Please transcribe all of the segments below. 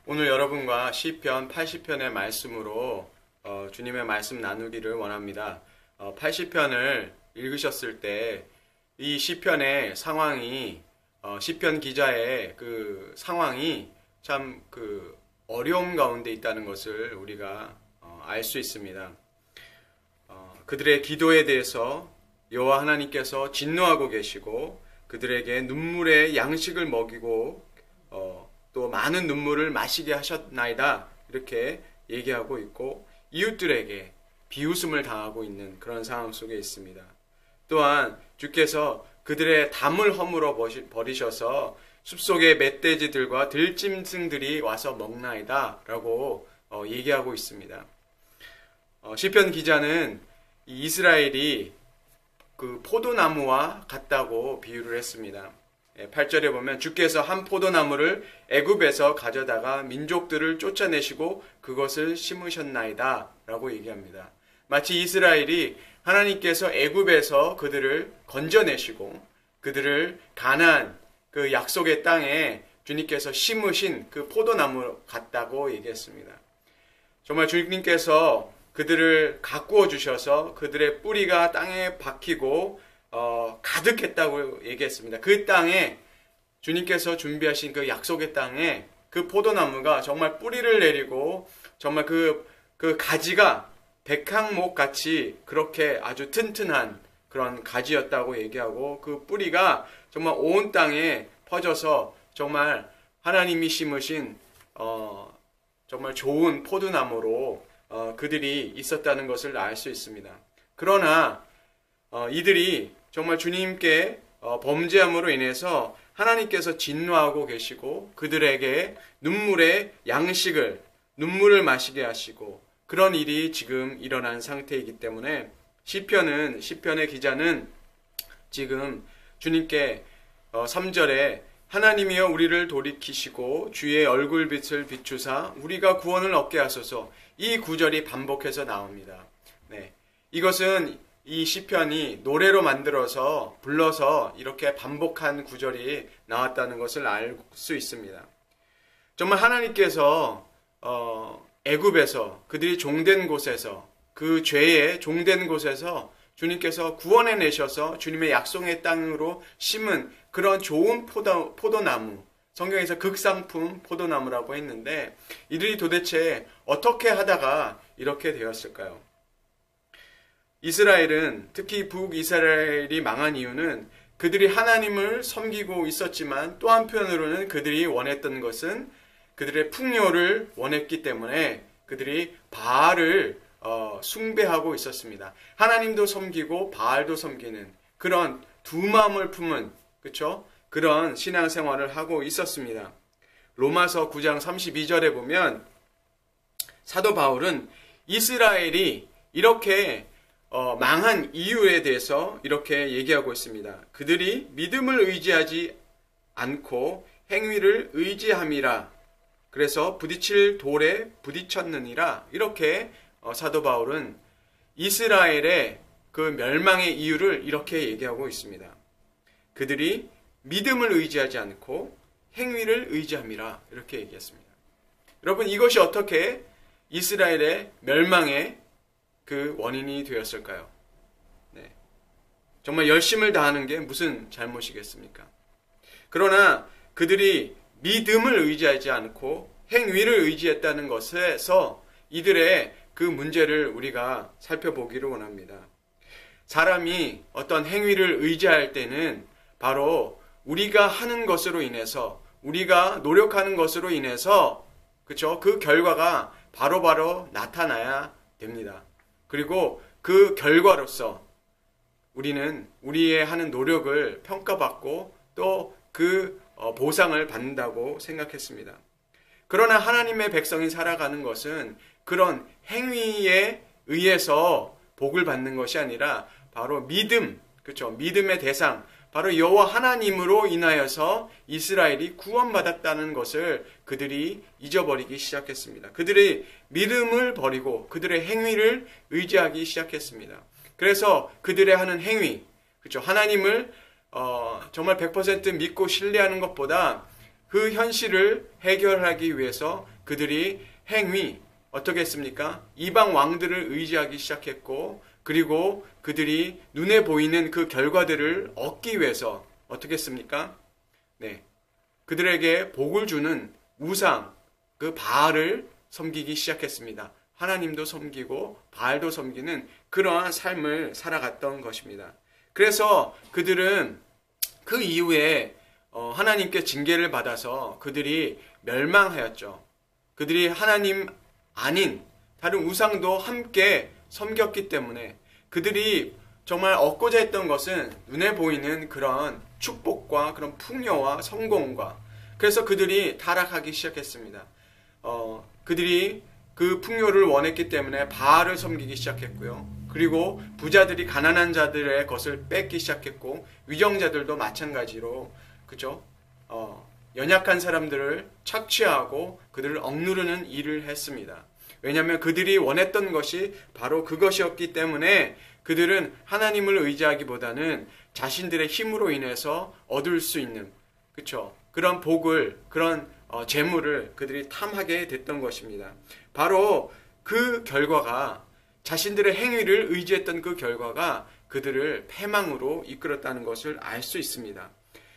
오늘 여러분과 시편 80편의 말씀으로 주님의 말씀 나누기를 원합니다. 80편을 읽으셨을 때 이 시편의 상황이 시편 기자의 그 상황이 참 그 어려움 가운데 있다는 것을 우리가 알 수 있습니다. 그들의 기도에 대해서 여호와 하나님께서 진노하고 계시고 그들에게 눈물의 양식을 먹이고 또 많은 눈물을 마시게 하셨나이다 이렇게 얘기하고 있고 이웃들에게 비웃음을 당하고 있는 그런 상황 속에 있습니다. 또한 주께서 그들의 담을 허물어 버리셔서 숲속의 멧돼지들과 들짐승들이 와서 먹나이다 라고 얘기하고 있습니다. 시편 기자는 이스라엘이 그 포도나무와 같다고 비유를 했습니다. 8절에 보면 주께서 한 포도나무를 애굽에서 가져다가 민족들을 쫓아내시고 그것을 심으셨나이다 라고 얘기합니다. 마치 이스라엘이 하나님께서 애굽에서 그들을 건져내시고 그들을 가나안 그 약속의 땅에 주님께서 심으신 그 포도나무 같다고 얘기했습니다. 정말 주님께서 그들을 가꾸어 주셔서 그들의 뿌리가 땅에 박히고 가득했다고 얘기했습니다. 그 땅에 주님께서 준비하신 그 약속의 땅에 그 포도나무가 정말 뿌리를 내리고 정말 그 가지가 백향목 같이 그렇게 아주 튼튼한 그런 가지였다고 얘기하고 그 뿌리가 정말 온 땅에 퍼져서 정말 하나님이 심으신 정말 좋은 포도나무로 그들이 있었다는 것을 알 수 있습니다. 그러나 이들이 정말 주님께 범죄함으로 인해서 하나님께서 진노하고 계시고 그들에게 눈물을 마시게 하시고 그런 일이 지금 일어난 상태이기 때문에 시편의 기자는 지금 주님께 3절에 하나님이여 우리를 돌이키시고 주의 얼굴빛을 비추사 우리가 구원을 얻게 하소서 이 구절이 반복해서 나옵니다. 네, 이것은 이 시편이 노래로 만들어서 불러서 이렇게 반복한 구절이 나왔다는 것을 알 수 있습니다. 정말 하나님께서 애굽에서 그들이 종된 곳에서 그 죄에 종된 곳에서 주님께서 구원해 내셔서 주님의 약속의 땅으로 심은 그런 좋은 포도나무, 성경에서 극상품 포도나무라고 했는데 이들이 도대체 어떻게 하다가 이렇게 되었을까요? 이스라엘은 특히 북이스라엘이 망한 이유는 그들이 하나님을 섬기고 있었지만 또 한편으로는 그들이 원했던 것은 그들의 풍요를 원했기 때문에 그들이 바알을 숭배하고 있었습니다. 하나님도 섬기고 바알도 섬기는 그런 두 마음을 품은 그런 신앙생활을 하고 있었습니다. 로마서 9장 32절에 보면 사도 바울은 이스라엘이 이렇게 망한 이유에 대해서 이렇게 얘기하고 있습니다. 그들이 믿음을 의지하지 않고 행위를 의지함이라. 그래서 부딪힐 돌에 부딪혔느니라. 이렇게 사도 바울은 이스라엘의 그 멸망의 이유를 이렇게 얘기하고 있습니다. 그들이 믿음을 의지하지 않고 행위를 의지함이라. 이렇게 얘기했습니다. 여러분, 이것이 어떻게 이스라엘의 멸망의 그 원인이 되었을까요? 네. 정말 열심을 다하는 게 무슨 잘못이겠습니까? 그러나 그들이 믿음을 의지하지 않고 행위를 의지했다는 것에서 이들의 그 문제를 우리가 살펴보기를 원합니다. 사람이 어떤 행위를 의지할 때는 바로 우리가 하는 것으로 인해서 우리가 노력하는 것으로 인해서 그 결과가 바로바로 나타나야 됩니다. 그리고 그 결과로서 우리는 우리의 하는 노력을 평가받고 또 그 보상을 받는다고 생각했습니다. 그러나 하나님의 백성이 살아가는 것은 그런 행위에 의해서 복을 받는 것이 아니라 바로 믿음의 대상, 바로 여호와 하나님으로 인하여서 이스라엘이 구원받았다는 것을 그들이 잊어버리기 시작했습니다. 그들이 믿음을 버리고 그들의 행위를 의지하기 시작했습니다. 그래서 그들의 하는 행위, 하나님을 정말 100% 믿고 신뢰하는 것보다 그 현실을 해결하기 위해서 그들이 행위 어떻게 했습니까? 이방 왕들을 의지하기 시작했고, 그리고 그들이 눈에 보이는 그 결과들을 얻기 위해서 어떻게 했습니까? 네, 그들에게 복을 주는 우상, 그 바알을 섬기기 시작했습니다. 하나님도 섬기고 바알도 섬기는 그러한 삶을 살아갔던 것입니다. 그래서 그들은 그 이후에 하나님께 징계를 받아서 그들이 멸망하였죠. 그들이 하나님 아닌 다른 우상도 함께 섬겼기 때문에 그들이 정말 얻고자 했던 것은 눈에 보이는 그런 축복과 그런 풍요와 성공과, 그래서 그들이 타락하기 시작했습니다. 그들이 그 풍요를 원했기 때문에 바알을 섬기기 시작했고요. 그리고 부자들이 가난한 자들의 것을 뺏기 시작했고, 위정자들도 마찬가지로, 그죠? 연약한 사람들을 착취하고 그들을 억누르는 일을 했습니다. 왜냐하면 그들이 원했던 것이 바로 그것이었기 때문에 그들은 하나님을 의지하기보다는 자신들의 힘으로 인해서 얻을 수 있는, 그쵸? 그런 복을, 그런 재물을 그들이 탐하게 됐던 것입니다. 바로 그 결과가, 자신들의 행위를 의지했던 그 결과가 그들을 패망으로 이끌었다는 것을 알 수 있습니다.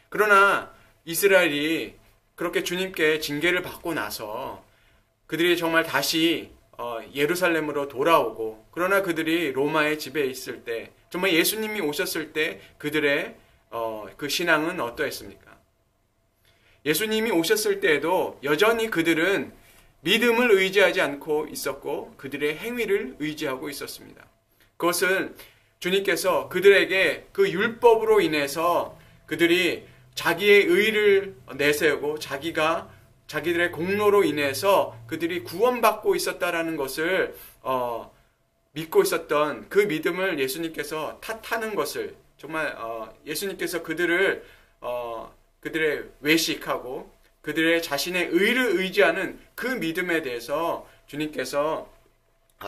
그러나 이스라엘이 그렇게 주님께 징계를 받고 나서 그들이 정말 다시 예루살렘으로 돌아오고, 그러나 그들이 로마의 지배에 있을 때, 정말 예수님이 오셨을 때 그들의 그 신앙은 어떠했습니까? 예수님이 오셨을 때에도 여전히 그들은 믿음을 의지하지 않고 있었고 그들의 행위를 의지하고 있었습니다. 그것은 주님께서 그들에게 그 율법으로 인해서 그들이 자기의 의를 내세우고 자기들의 공로로 인해서 그들이 구원받고 있었다라는 것을 믿고 있었던 그 믿음을 예수님께서 탓하는 것을, 정말 예수님께서 그들의 외식하고 그들의 자신의 의를 의지하는 그 믿음에 대해서 주님께서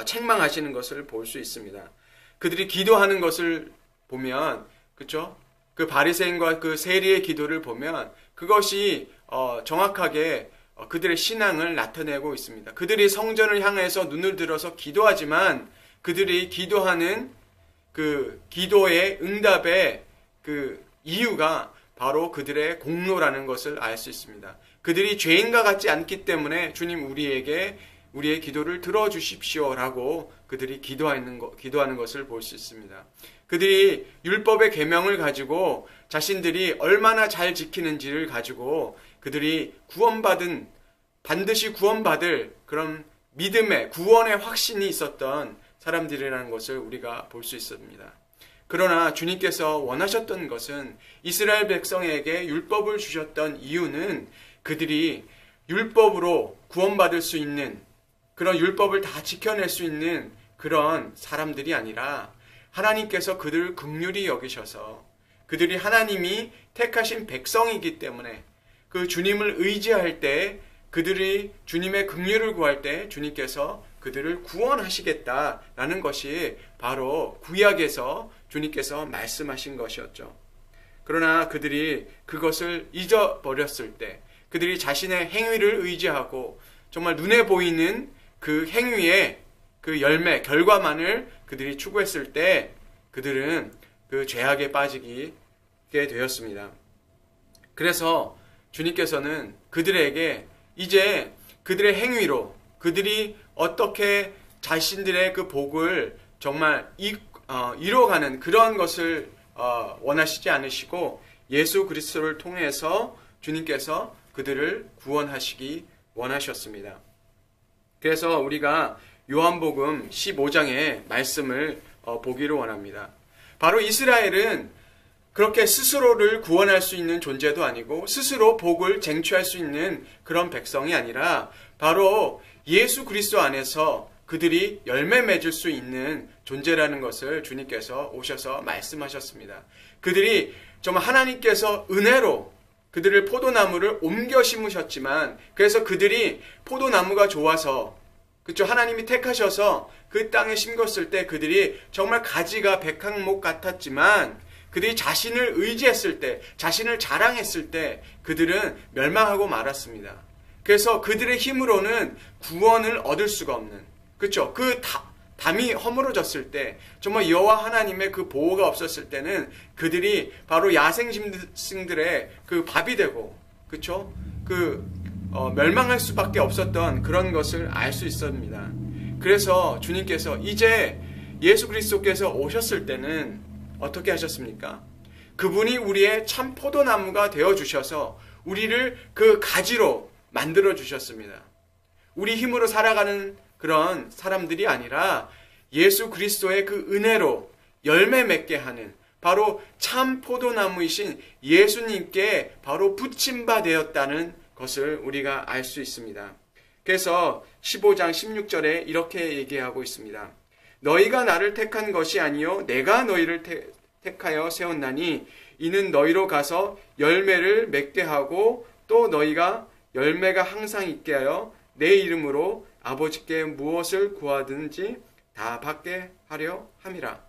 책망하시는 것을 볼 수 있습니다. 그들이 기도하는 것을 보면, 그렇죠? 그 바리새인과 그 세리의 기도를 보면 그것이 정확하게 그들의 신앙을 나타내고 있습니다. 그들이 성전을 향해서 눈을 들어서 기도하지만 그들이 기도하는 그 기도의 응답의 그 이유가 바로 그들의 공로라는 것을 알 수 있습니다. 그들이 죄인과 같지 않기 때문에 주님 우리의 기도를 들어주십시오라고 그들이 기도하는 것을 볼 수 있습니다. 그들이 율법의 계명을 가지고 자신들이 얼마나 잘 지키는지를 가지고 그들이 반드시 구원받을 그런 믿음의 구원의 확신이 있었던 사람들이라는 것을 우리가 볼 수 있습니다. 그러나 주님께서 원하셨던 것은, 이스라엘 백성에게 율법을 주셨던 이유는 그들이 율법으로 구원받을 수 있는, 그런 율법을 다 지켜낼 수 있는 그런 사람들이 아니라 하나님께서 그들을 긍휼히 여기셔서 그들이 하나님이 택하신 백성이기 때문에 그 주님을 의지할 때, 그들이 주님의 긍휼을 구할 때 주님께서 그들을 구원하시겠다라는 것이 바로 구약에서 주님께서 말씀하신 것이었죠. 그러나 그들이 그것을 잊어버렸을 때, 그들이 자신의 행위를 의지하고 정말 눈에 보이는 그 행위의 그 열매, 결과만을 그들이 추구했을 때 그들은 그 죄악에 빠지게 되었습니다. 그래서 주님께서는 그들에게 이제 그들의 행위로 그들이 어떻게 자신들의 그 복을 정말 이뤄가는 그런 것을 원하시지 않으시고, 예수 그리스도를 통해서 주님께서 그들을 구원하시기 원하셨습니다. 그래서 우리가 요한복음 15장의 말씀을 보기를 원합니다. 바로 이스라엘은 그렇게 스스로를 구원할 수 있는 존재도 아니고 스스로 복을 쟁취할 수 있는 그런 백성이 아니라 바로 예수 그리스도 안에서 그들이 열매 맺을 수 있는 존재라는 것을 주님께서 오셔서 말씀하셨습니다. 그들이 정말 하나님께서 은혜로 그들을 포도나무를 옮겨 심으셨지만, 그래서 그들이 포도나무가 좋아서, 그렇죠, 하나님이 택하셔서 그 땅에 심겼을 때 그들이 정말 가지가 백항목 같았지만 그들이 자신을 의지했을 때, 자신을 자랑했을 때 그들은 멸망하고 말았습니다. 그래서 그들의 힘으로는 구원을 얻을 수가 없는, 그렇죠? 그 담이 허물어졌을 때, 정말 여호와 하나님의 그 보호가 없었을 때는 그들이 바로 야생생들의 그 밥이 되고, 그렇죠? 멸망할 수밖에 없었던 그런 것을 알 수 있습니다. 그래서 주님께서 이제 예수 그리스도께서 오셨을 때는 어떻게 하셨습니까? 그분이 우리의 참 포도나무가 되어 주셔서 우리를 그 가지로 만들어 주셨습니다. 우리 힘으로 살아가는 그런 사람들이 아니라 예수 그리스도의 그 은혜로 열매 맺게 하는 바로 참 포도나무이신 예수님께 바로 붙임바 되었다는 것을 우리가 알 수 있습니다. 그래서 15장 16절에 이렇게 얘기하고 있습니다. 너희가 나를 택한 것이 아니요 내가 너희를 택하여 세웠나니 이는 너희로 가서 열매를 맺게 하고 또 너희가 열매가 항상 있게 하여 내 이름으로 아버지께 무엇을 구하든지 다 받게 하려 함이라.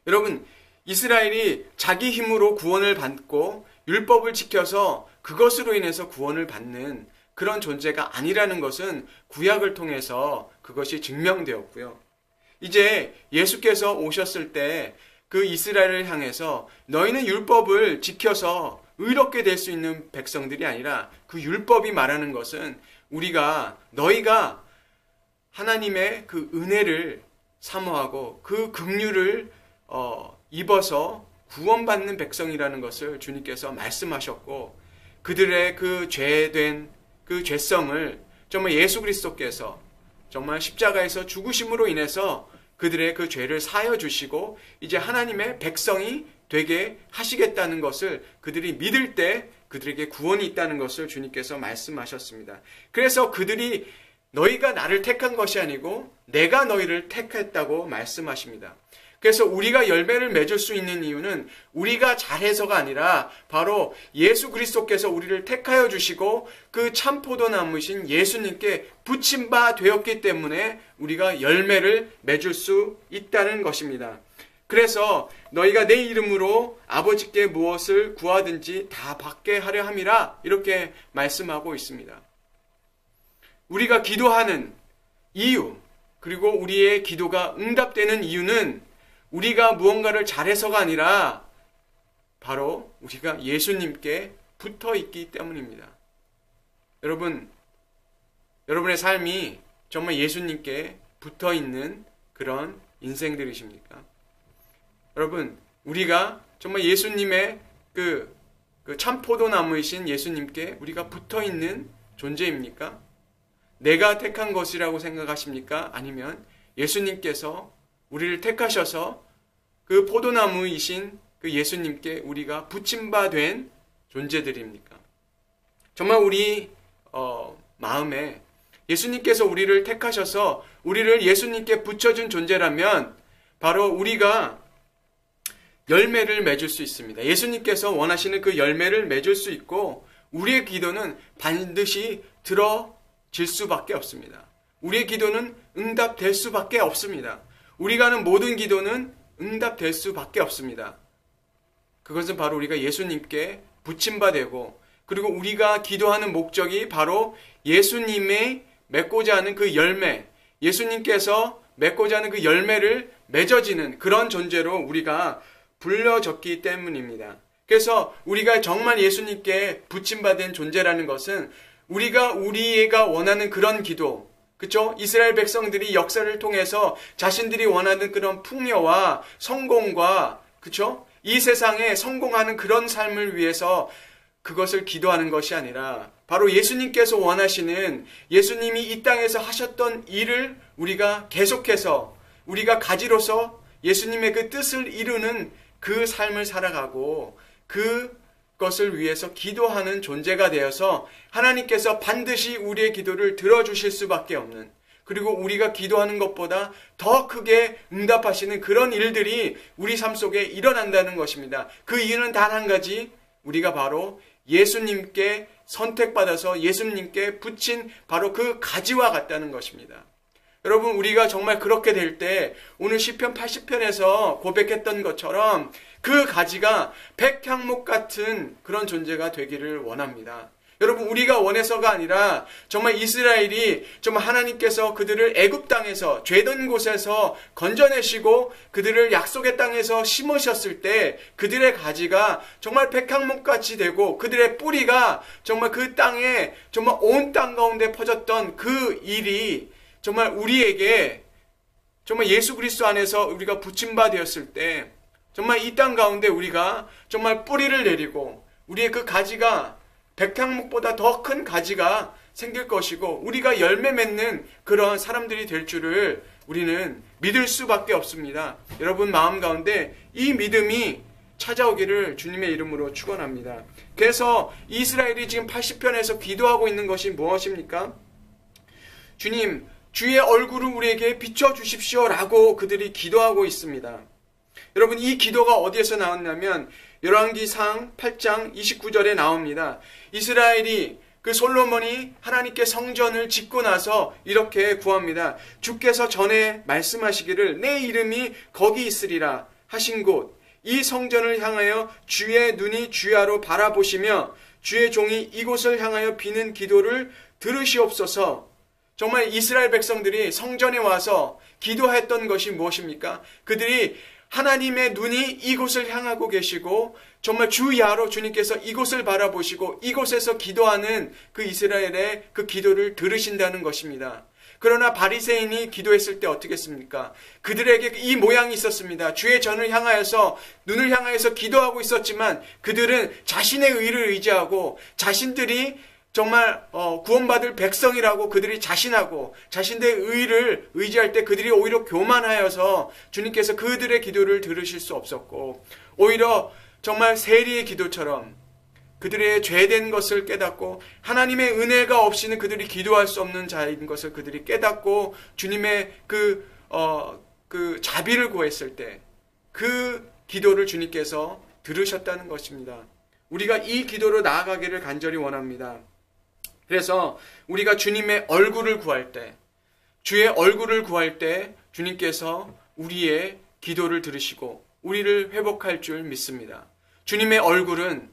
여러분, 이스라엘이 자기 힘으로 구원을 받고 율법을 지켜서 그것으로 인해서 구원을 받는 그런 존재가 아니라는 것은 구약을 통해서 그것이 증명되었고요. 이제 예수께서 오셨을 때 그 이스라엘을 향해서 너희는 율법을 지켜서 의롭게 될 수 있는 백성들이 아니라 그 율법이 말하는 것은 너희가 하나님의 그 은혜를 사모하고 그 긍휼을 입어서 구원받는 백성이라는 것을 주님께서 말씀하셨고, 그들의 그 죄된 그 죄성을 정말 예수 그리스도께서 정말 십자가에서 죽으심으로 인해서 그들의 그 죄를 사하여 주시고 이제 하나님의 백성이 되게 하시겠다는 것을 그들이 믿을 때 그들에게 구원이 있다는 것을 주님께서 말씀하셨습니다. 그래서 그들이 너희가 나를 택한 것이 아니고 내가 너희를 택했다고 말씀하십니다. 그래서 우리가 열매를 맺을 수 있는 이유는 우리가 잘해서가 아니라 바로 예수 그리스도께서 우리를 택하여 주시고 그 참 포도나무신 예수님께 붙임 바 되었기 때문에 우리가 열매를 맺을 수 있다는 것입니다. 그래서 너희가 내 이름으로 아버지께 무엇을 구하든지 다 받게 하려 함이라 이렇게 말씀하고 있습니다. 우리가 기도하는 이유, 그리고 우리의 기도가 응답되는 이유는 우리가 무언가를 잘해서가 아니라 바로 우리가 예수님께 붙어 있기 때문입니다. 여러분의 삶이 정말 예수님께 붙어 있는 그런 인생들이십니까? 여러분, 우리가 정말 예수님의 그 참포도나무이신 예수님께 우리가 붙어 있는 존재입니까? 내가 택한 것이라고 생각하십니까? 아니면 예수님께서 우리를 택하셔서 그 포도나무이신 그 예수님께 우리가 붙임바 된 존재들입니까? 정말 우리 마음에 예수님께서 우리를 택하셔서 우리를 예수님께 붙여준 존재라면 바로 우리가 열매를 맺을 수 있습니다. 예수님께서 원하시는 그 열매를 맺을 수 있고 우리의 기도는 반드시 들어질 수밖에 없습니다. 우리의 기도는 응답될 수밖에 없습니다. 우리가 하는 모든 기도는 응답될 수밖에 없습니다. 그것은 바로 우리가 예수님께 붙임바되고 그리고 우리가 기도하는 목적이 바로 예수님의 맺고자 하는 그 열매, 예수님께서 맺고자 하는 그 열매를 맺어지는 그런 존재로 우리가 불려졌기 때문입니다. 그래서 우리가 정말 예수님께 붙임받은 존재라는 것은 우리가 원하는 그런 기도, 그렇죠? 이스라엘 백성들이 역사를 통해서 자신들이 원하는 그런 풍요와 성공과, 그렇죠? 이 세상에 성공하는 그런 삶을 위해서 그것을 기도하는 것이 아니라 바로 예수님께서 원하시는 예수님이 이 땅에서 하셨던 일을 우리가 계속해서 우리가 가지로서 예수님의 그 뜻을 이루는 그 삶을 살아가고 그것을 위해서 기도하는 존재가 되어서 하나님께서 반드시 우리의 기도를 들어주실 수밖에 없는, 그리고 우리가 기도하는 것보다 더 크게 응답하시는 그런 일들이 우리 삶 속에 일어난다는 것입니다. 그 이유는 단 한 가지, 우리가 바로 예수님께 선택받아서 예수님께 붙인 바로 그 가지와 같다는 것입니다. 여러분, 우리가 정말 그렇게 될 때 오늘 시편 80편에서 고백했던 것처럼 그 가지가 백향목 같은 그런 존재가 되기를 원합니다. 여러분, 우리가 원해서가 아니라 정말 이스라엘이 정말 하나님께서 그들을 애굽 땅에서 죄된 곳에서 건져내시고 그들을 약속의 땅에서 심으셨을 때 그들의 가지가 정말 백향목같이 되고 그들의 뿌리가 정말 그 땅에 정말 온 땅 가운데 퍼졌던 그 일이 정말 우리에게 정말 예수 그리스도 안에서 우리가 부침바 되었을 때 정말 이 땅 가운데 우리가 정말 뿌리를 내리고 우리의 그 가지가 백향목보다 더 큰 가지가 생길 것이고 우리가 열매 맺는 그런 사람들이 될 줄을 우리는 믿을 수밖에 없습니다. 여러분 마음 가운데 이 믿음이 찾아오기를 주님의 이름으로 축원합니다. 그래서 이스라엘이 지금 80편에서 기도하고 있는 것이 무엇입니까? 주님, 주의 얼굴을 우리에게 비춰주십시오 라고 그들이 기도하고 있습니다. 여러분, 이 기도가 어디에서 나왔냐면 열왕기상 8장 29절에 나옵니다. 이스라엘이 그 솔로몬이 하나님께 성전을 짓고 나서 이렇게 구합니다. 주께서 전에 말씀하시기를 내 이름이 거기 있으리라 하신 곳 이 성전을 향하여 주의 눈이 주야로 바라보시며 주의 종이 이곳을 향하여 비는 기도를 들으시옵소서. 정말 이스라엘 백성들이 성전에 와서 기도했던 것이 무엇입니까? 그들이 하나님의 눈이 이곳을 향하고 계시고 정말 주야로 주님께서 이곳을 바라보시고 이곳에서 기도하는 그 이스라엘의 그 기도를 들으신다는 것입니다. 그러나 바리새인이 기도했을 때 어떻게 했습니까? 그들에게 이 모양이 있었습니다. 주의 전을 향하여서 눈을 향하여서 기도하고 있었지만 그들은 자신의 의를 의지하고 자신들이 정말 구원받을 백성이라고 그들이 자신하고 자신들의 의를 의지할 때 그들이 오히려 교만하여서 주님께서 그들의 기도를 들으실 수 없었고 오히려 정말 세리의 기도처럼 그들의 죄된 것을 깨닫고 하나님의 은혜가 없이는 그들이 기도할 수 없는 자인 것을 그들이 깨닫고 주님의 그 자비를 구했을 때 그 기도를 주님께서 들으셨다는 것입니다. 우리가 이 기도로 나아가기를 간절히 원합니다. 그래서 우리가 주님의 얼굴을 구할 때, 주의 얼굴을 구할 때 주님께서 우리의 기도를 들으시고 우리를 회복할 줄 믿습니다. 주님의 얼굴은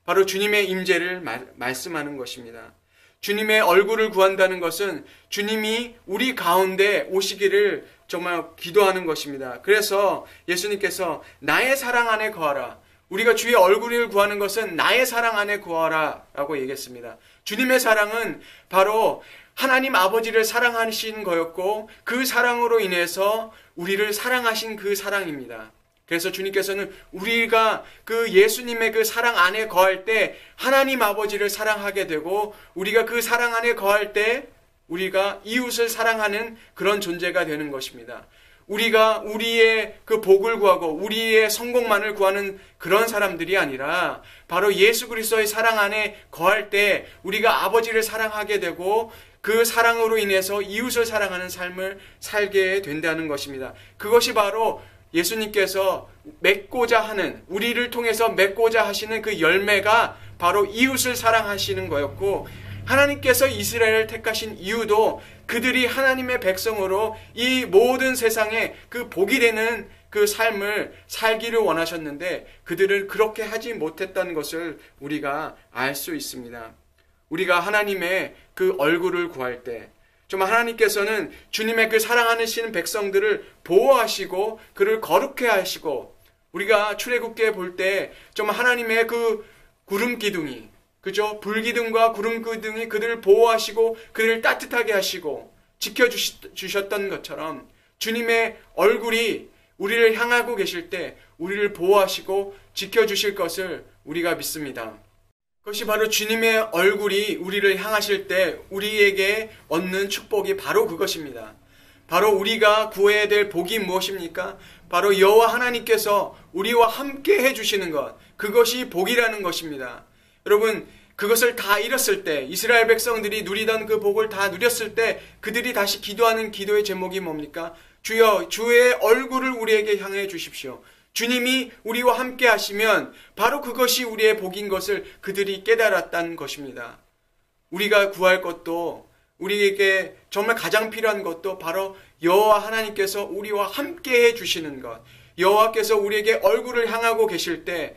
바로 주님의 임재를 말씀하는 것입니다. 주님의 얼굴을 구한다는 것은 주님이 우리 가운데 오시기를 정말 기도하는 것입니다. 그래서 예수님께서 나의 사랑 안에 거하라. 우리가 주의 얼굴을 구하는 것은 나의 사랑 안에 구하라 라고 얘기했습니다. 주님의 사랑은 바로 하나님 아버지를 사랑하신 거였고 그 사랑으로 인해서 우리를 사랑하신 그 사랑입니다. 그래서 주님께서는 우리가 그 예수님의 그 사랑 안에 거할 때 하나님 아버지를 사랑하게 되고 우리가 그 사랑 안에 거할 때 우리가 이웃을 사랑하는 그런 존재가 되는 것입니다. 우리가 우리의 그 복을 구하고 우리의 성공만을 구하는 그런 사람들이 아니라 바로 예수 그리스도의 사랑 안에 거할 때 우리가 아버지를 사랑하게 되고 그 사랑으로 인해서 이웃을 사랑하는 삶을 살게 된다는 것입니다. 그것이 바로 예수님께서 맺고자 하는 우리를 통해서 맺고자 하시는 그 열매가 바로 이웃을 사랑하시는 거였고 하나님께서 이스라엘을 택하신 이유도 그들이 하나님의 백성으로 이 모든 세상에 그 복이 되는 그 삶을 살기를 원하셨는데 그들은 그렇게 하지 못했다는 것을 우리가 알 수 있습니다. 우리가 하나님의 그 얼굴을 구할 때 정말 하나님께서는 주님의 그 사랑하시는 백성들을 보호하시고 그를 거룩해 하시고 우리가 출애굽기에 볼 때 정말 하나님의 그 구름 기둥이 그죠? 불기둥과 구름 기둥이 그들을 보호하시고 그들을 따뜻하게 하시고 지켜주셨던 것처럼 주님의 얼굴이 우리를 향하고 계실 때 우리를 보호하시고 지켜주실 것을 우리가 믿습니다. 그것이 바로 주님의 얼굴이 우리를 향하실 때 우리에게 얻는 축복이 바로 그것입니다. 바로 우리가 구해야 될 복이 무엇입니까? 바로 여호와 하나님께서 우리와 함께 해주시는 것, 그것이 복이라는 것입니다. 여러분, 그것을 다 잃었을 때, 이스라엘 백성들이 누리던 그 복을 다 누렸을 때 그들이 다시 기도하는 기도의 제목이 뭡니까? 주여, 주의 얼굴을 우리에게 향해 주십시오. 주님이 우리와 함께 하시면 바로 그것이 우리의 복인 것을 그들이 깨달았다는 것입니다. 우리가 구할 것도 우리에게 정말 가장 필요한 것도 바로 여호와 하나님께서 우리와 함께 해주시는 것. 여호와께서 우리에게 얼굴을 향하고 계실 때,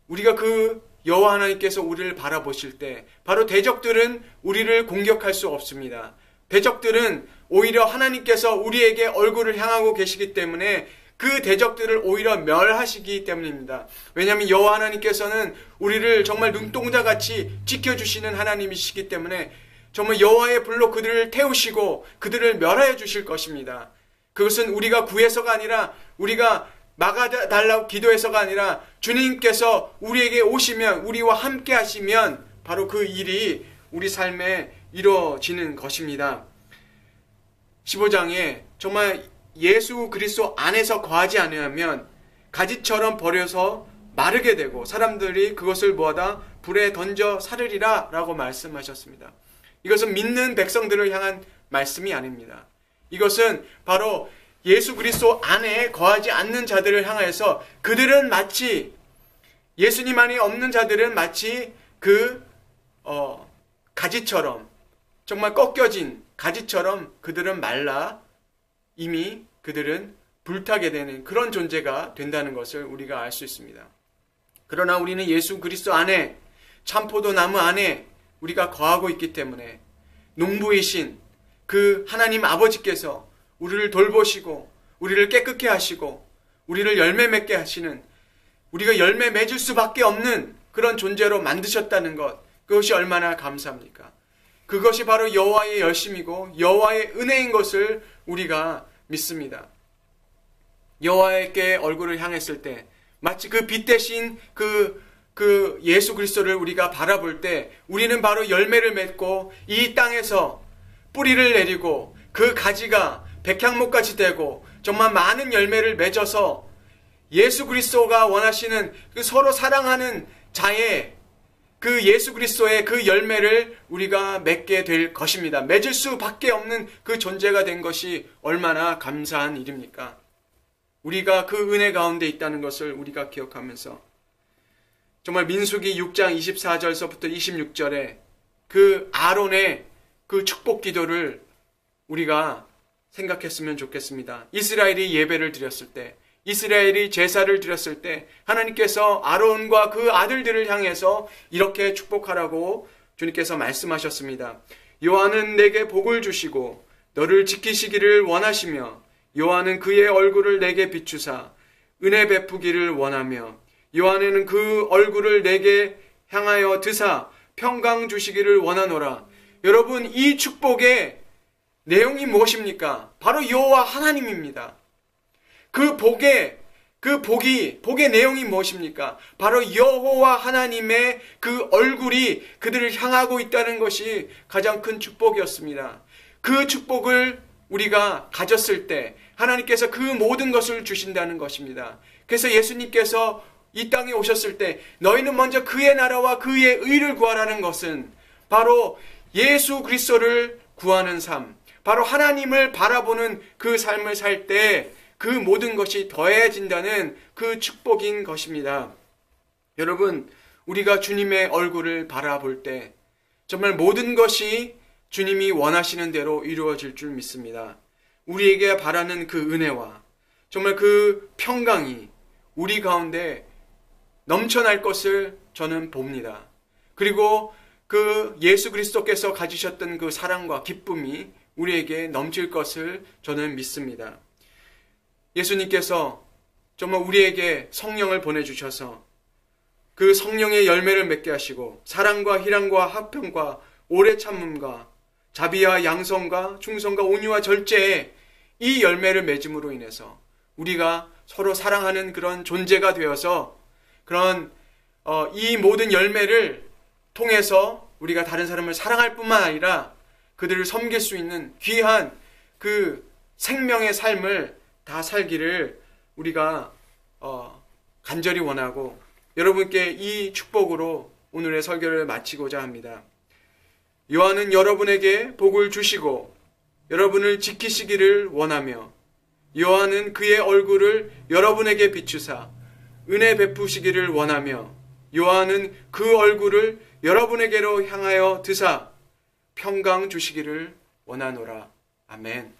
우리가 그 여호와 하나님께서 우리를 바라보실 때 바로 대적들은 우리를 공격할 수 없습니다. 대적들은 오히려 하나님께서 우리에게 얼굴을 향하고 계시기 때문에 그 대적들을 오히려 멸하시기 때문입니다. 왜냐하면 여호와 하나님께서는 우리를 정말 눈동자같이 지켜주시는 하나님이시기 때문에 정말 여호와의 불로 그들을 태우시고 그들을 멸하여 주실 것입니다. 그것은 우리가 구해서가 아니라, 우리가 막아달라고 기도해서가 아니라, 주님께서 우리에게 오시면, 우리와 함께 하시면 바로 그 일이 우리 삶에 이루어지는 것입니다. 15장에 정말 예수 그리스도 안에서 거하지 않으면 가지처럼 버려서 마르게 되고 사람들이 그것을 모아다 불에 던져 사르리라 라고 말씀하셨습니다. 이것은 믿는 백성들을 향한 말씀이 아닙니다. 이것은 바로 예수 그리스도 안에 거하지 않는 자들을 향해서, 그들은 마치, 예수님 안에 없는 자들은 마치 그 가지처럼, 정말 꺾여진 가지처럼 그들은 말라 이미 그들은 불타게 되는 그런 존재가 된다는 것을 우리가 알 수 있습니다. 그러나 우리는 예수 그리스도 안에, 참포도 나무 안에 우리가 거하고 있기 때문에 농부이신 그 하나님 아버지께서 우리를 돌보시고 우리를 깨끗게 하시고 우리를 열매 맺게 하시는, 우리가 열매 맺을 수밖에 없는 그런 존재로 만드셨다는 것, 그것이 얼마나 감사합니까? 그것이 바로 여호와의 열심이고 여호와의 은혜인 것을 우리가 믿습니다. 여호와께 얼굴을 향했을 때 마치 그 빛 대신 그 예수 그리스도를 우리가 바라볼 때 우리는 바로 열매를 맺고 이 땅에서 뿌리를 내리고 그 가지가 백향목같이 되고 정말 많은 열매를 맺어서 예수 그리스도가 원하시는 그 서로 사랑하는 자의 그 예수 그리스도의 그 열매를 우리가 맺게 될 것입니다. 맺을 수밖에 없는 그 존재가 된 것이 얼마나 감사한 일입니까? 우리가 그 은혜 가운데 있다는 것을 우리가 기억하면서 정말 민수기 6장 24절서부터 26절에 그 아론의 그 축복 기도를 우리가 생각했으면 좋겠습니다. 이스라엘이 예배를 드렸을 때, 이스라엘이 제사를 드렸을 때 하나님께서 아론과 그 아들들을 향해서 이렇게 축복하라고 주님께서 말씀하셨습니다. 여호와는 내게 복을 주시고 너를 지키시기를 원하시며 여호와는 그의 얼굴을 내게 비추사 은혜 베푸기를 원하며 여호와는 그 얼굴을 내게 향하여 드사 평강 주시기를 원하노라. 여러분, 이 축복의 내용이 무엇입니까? 바로 여호와 하나님입니다. 그 복의 내용이 무엇입니까? 바로 여호와 하나님의 그 얼굴이 그들을 향하고 있다는 것이 가장 큰 축복이었습니다. 그 축복을 우리가 가졌을 때 하나님께서 그 모든 것을 주신다는 것입니다. 그래서 예수님께서 이 땅에 오셨을 때 너희는 먼저 그의 나라와 그의 의를 구하라는 것은 바로 예수 그리스도를 구하는 삶, 바로 하나님을 바라보는 그 삶을 살 때 그 모든 것이 더해진다는 그 축복인 것입니다. 여러분, 우리가 주님의 얼굴을 바라볼 때 정말 모든 것이 주님이 원하시는 대로 이루어질 줄 믿습니다. 우리에게 바라는 그 은혜와 정말 그 평강이 우리 가운데 넘쳐날 것을 저는 봅니다. 그리고 그 예수 그리스도께서 가지셨던 그 사랑과 기쁨이 우리에게 넘칠 것을 저는 믿습니다. 예수님께서 정말 우리에게 성령을 보내주셔서 그 성령의 열매를 맺게 하시고 사랑과 희랑과 화평과 오래 참음과 자비와 양성과 충성과 온유와 절제의 이 열매를 맺음으로 인해서 우리가 서로 사랑하는 그런 존재가 되어서 그런 이 모든 열매를 통해서 우리가 다른 사람을 사랑할 뿐만 아니라 그들을 섬길 수 있는 귀한 그 생명의 삶을 다 살기를 우리가 간절히 원하고 여러분께 이 축복으로 오늘의 설교를 마치고자 합니다. 여호와는 여러분에게 복을 주시고 여러분을 지키시기를 원하며 여호와는 그의 얼굴을 여러분에게 비추사 은혜 베푸시기를 원하며 여호와는 그 얼굴을 여러분에게로 향하여 드사 평강 주시기를 원하노라. 아멘.